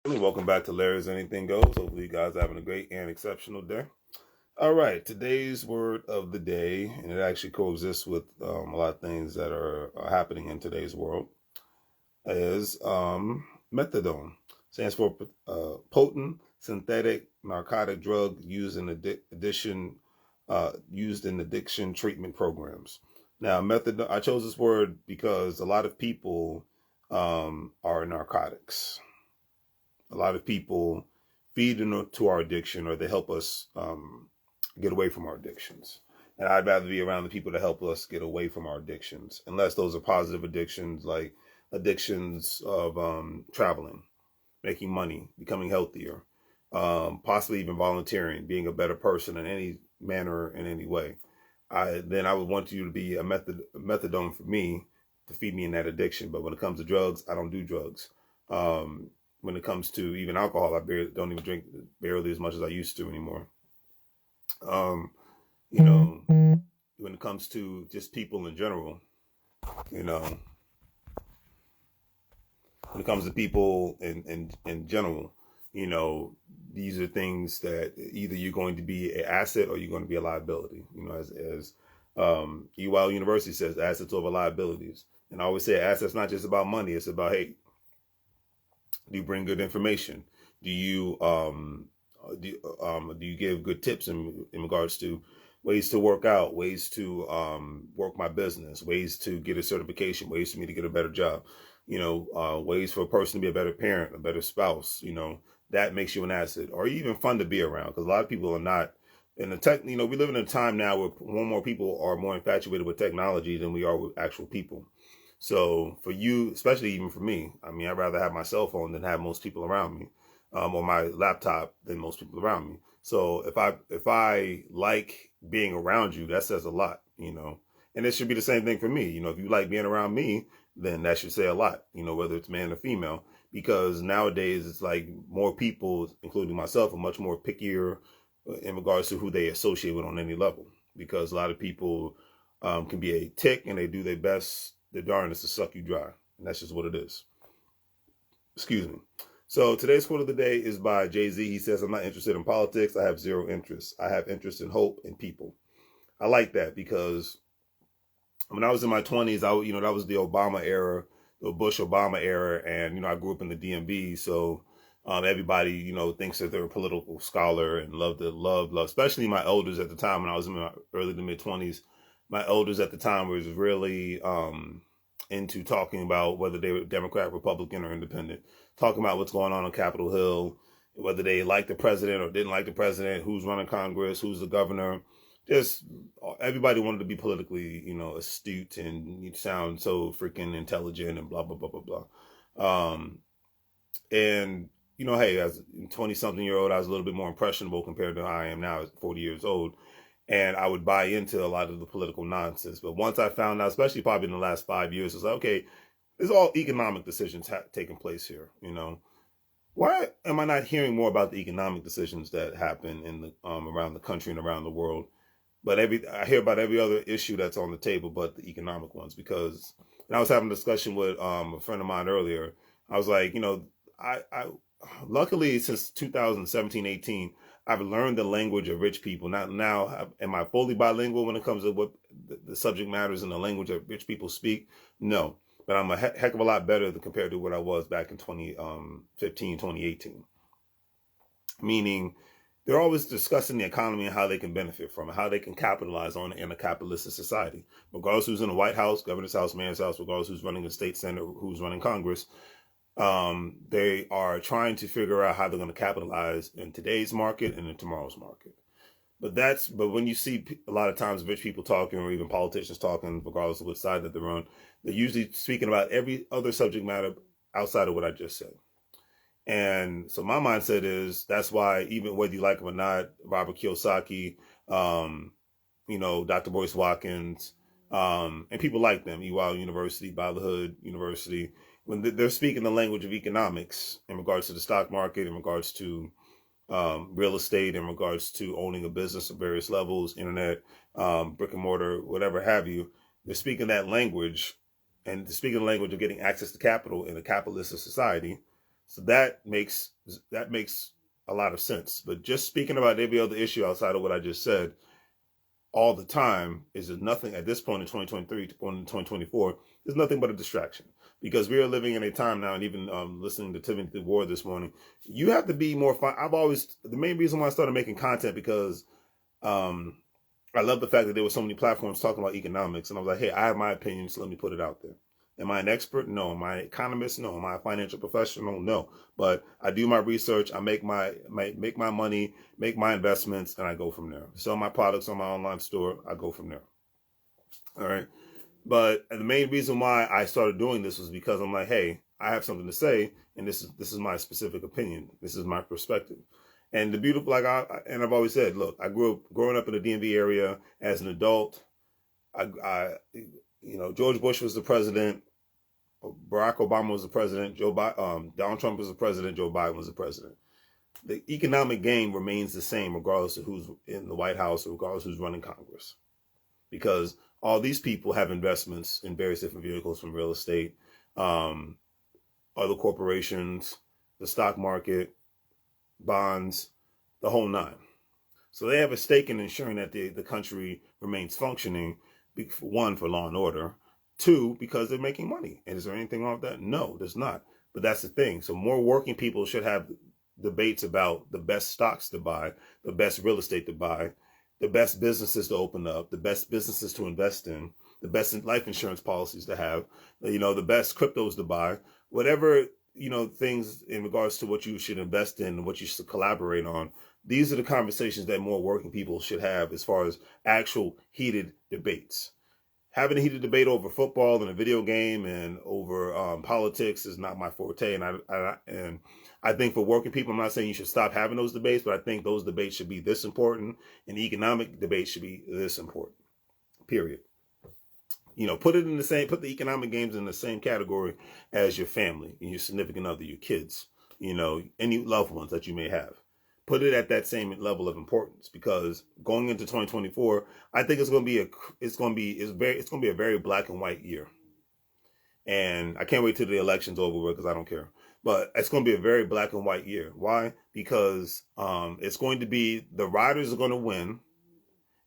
Welcome back to Larry's Anything Goes. Hopefully you guys are having a great and exceptional day. All right, today's word of the day, and it actually coexists with a lot of things that are happening in today's world, is methadone. Stands for potent synthetic narcotic drug used in addiction treatment programs. Now, methadone. I chose this word because a lot of people are narcotics. A lot of people feed into our addiction, or they help us get away from our addictions. And I'd rather be around the people that help us get away from our addictions, unless those are positive addictions, like addictions of traveling, making money, becoming healthier, possibly even volunteering, being a better person in any manner, in any way. Then I would want you to be a methadone for me to feed me in that addiction. But when it comes to drugs, I don't do drugs. When it comes to even alcohol, I don't even drink barely as much as I used to anymore. You know, when it comes to just people in general, you know, when it comes to people in general, these are things that either you're going to be an asset or you're going to be a liability. As EYL University says, assets over liabilities. And I always say assets not just about money. It's about, hey, do you bring good information? Do you give good tips in regards to ways to work out, ways to work my business, ways to get a certification, ways for me to get a better job, ways for a person to be a better parent, a better spouse, that makes you an asset, or even fun to be around. Because a lot of people are not in the tech. We live in a time now where more people are more infatuated with technology than we are with actual people. So for you, especially even for me, I mean, I'd rather have my cell phone than have most people around me, or my laptop than most people around me. So if I like being around you, that says a lot, and it should be the same thing for me. If you like being around me, then that should say a lot, whether it's man or female, because nowadays it's like more people, including myself, are much more pickier in regards to who they associate with on any level, because a lot of people can be a tick and they do their best, their darndest to suck you dry. And that's just what it is. Excuse me. So today's quote of the day is by Jay-Z. He says, "I'm not interested in politics. I have zero interest. I have interest in hope and people." I like that because when I was in my 20s, that was the Obama era, the Bush Obama era. And, I grew up in the DMV. So everybody, thinks that they're a political scholar and love, especially my elders at the time when I was in my early to mid 20s. My elders at the time was really into talking about whether they were Democrat, Republican, or independent, talking about what's going on Capitol Hill, whether they liked the president or didn't like the president, who's running Congress, who's the governor. Just everybody wanted to be politically, astute and you sound so freaking intelligent and blah, blah, blah, blah, blah. And, hey, as a 20-something-year-old, I was a little bit more impressionable compared to how I am now at 40 years old. And I would buy into a lot of the political nonsense. But once I found out, especially probably in the last 5 years, it's like, okay, there's all economic decisions taking place here. Why am I not hearing more about the economic decisions that happen in the around the country and around the world? But I hear about every other issue that's on the table, but the economic ones. Because and I was having a discussion with a friend of mine earlier. I was like, I luckily since 2017-18. I've learned the language of rich people. Not now, am I fully bilingual when it comes to what the subject matters and the language that rich people speak? No, but I'm a heck of a lot better compared to what I was back in 2015, 2018. Meaning, they're always discussing the economy and how they can benefit from it, how they can capitalize on it in a capitalistic society. Regardless who's in the White House, governor's house, mayor's house, regardless who's running the state senate, who's running Congress, they are trying to figure out how they're going to capitalize in today's market and in tomorrow's market. But when you see a lot of times rich people talking or even politicians talking, regardless of what side that they're on, they're usually speaking about every other subject matter outside of what I just said. And so my mindset is that's why even whether you like him or not, Robert Kiyosaki, Dr. Boyce Watkins, and people like them, EYL University, Hood University, when they're speaking the language of economics in regards to the stock market, in regards to real estate, in regards to owning a business at various levels, internet, brick and mortar, whatever have you, they're speaking that language, and they're speaking the language of getting access to capital in a capitalistic society. So that makes a lot of sense. But just speaking about every other issue outside of what I just said all the time is nothing at this point in 2023 going into 2024 is nothing but a distraction, because we are living in a time now, and even listening to Timothy Ward this morning, you have to be more fun. The main reason why I started making content, because I love the fact that there were so many platforms talking about economics, and I was like, hey, I have my opinion, so let me put it out there. Am I an expert? No. Am I an economist? No. Am I a financial professional? No. But I do my research. I make my money, make my investments, and I go from there. Sell my products on my online store. I go from there. All right. But the main reason why I started doing this was because I'm like, hey, I have something to say, and this is my specific opinion. This is my perspective. And the beautiful, I've always said, look, I growing up in the DMV area as an adult. George Bush was the president. Barack Obama was the president. Donald Trump was the president. Joe Biden was the president. The economic game remains the same regardless of who's in the White House or regardless of who's running Congress, because all these people have investments in various different vehicles, from real estate, other corporations, the stock market, bonds, the whole nine. So they have a stake in ensuring that the country remains functioning, one, for law and order, two, because they're making money. And is there anything wrong with that? No, there's not. But that's the thing. So more working people should have debates about the best stocks to buy, the best real estate to buy, the best businesses to open up, the best businesses to invest in, the best life insurance policies to have, the best cryptos to buy, whatever, things in regards to what you should invest in and what you should collaborate on. These are the conversations that more working people should have as far as actual heated debates. Having a heated debate over football and a video game and over politics is not my forte. And I think for working people, I'm not saying you should stop having those debates, but I think those debates should be this important, and economic debates should be this important, period. Put the economic games in the same category as your family and your significant other, your kids, any loved ones that you may have. Put it at that same level of importance, because going into 2024, I think it's going to be a very black and white year. And I can't wait till the election's over with, because I don't care. But it's going to be a very black and white year. Why? Because it's going to be, the riders are going to win,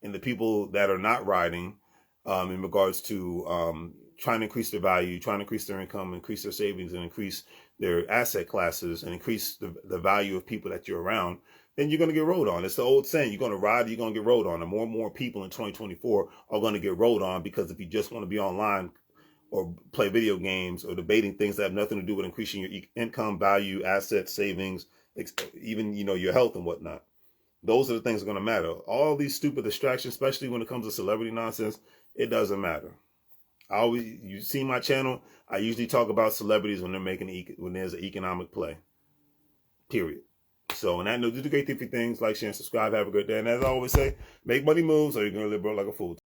and the people that are not riding, in regards to trying to increase their value, trying to increase their income, increase their savings, and increase their asset classes, and increase the value of people that you're around, then you're going to get rode on. It's the old saying, you're going to ride, you're going to get rode on. And more people in 2024 are going to get rode on, because if you just want to be online or play video games or debating things that have nothing to do with increasing your income, value, assets, savings, even, your health and whatnot, those are the things that are going to matter. All these stupid distractions, especially when it comes to celebrity nonsense, it doesn't matter. You see my channel, I usually talk about celebrities when there's an economic play. Period. So, on that note, do the great 3 things: like, share, and subscribe. Have a good day. And as I always say, make money moves, or you're going to live broke like a fool.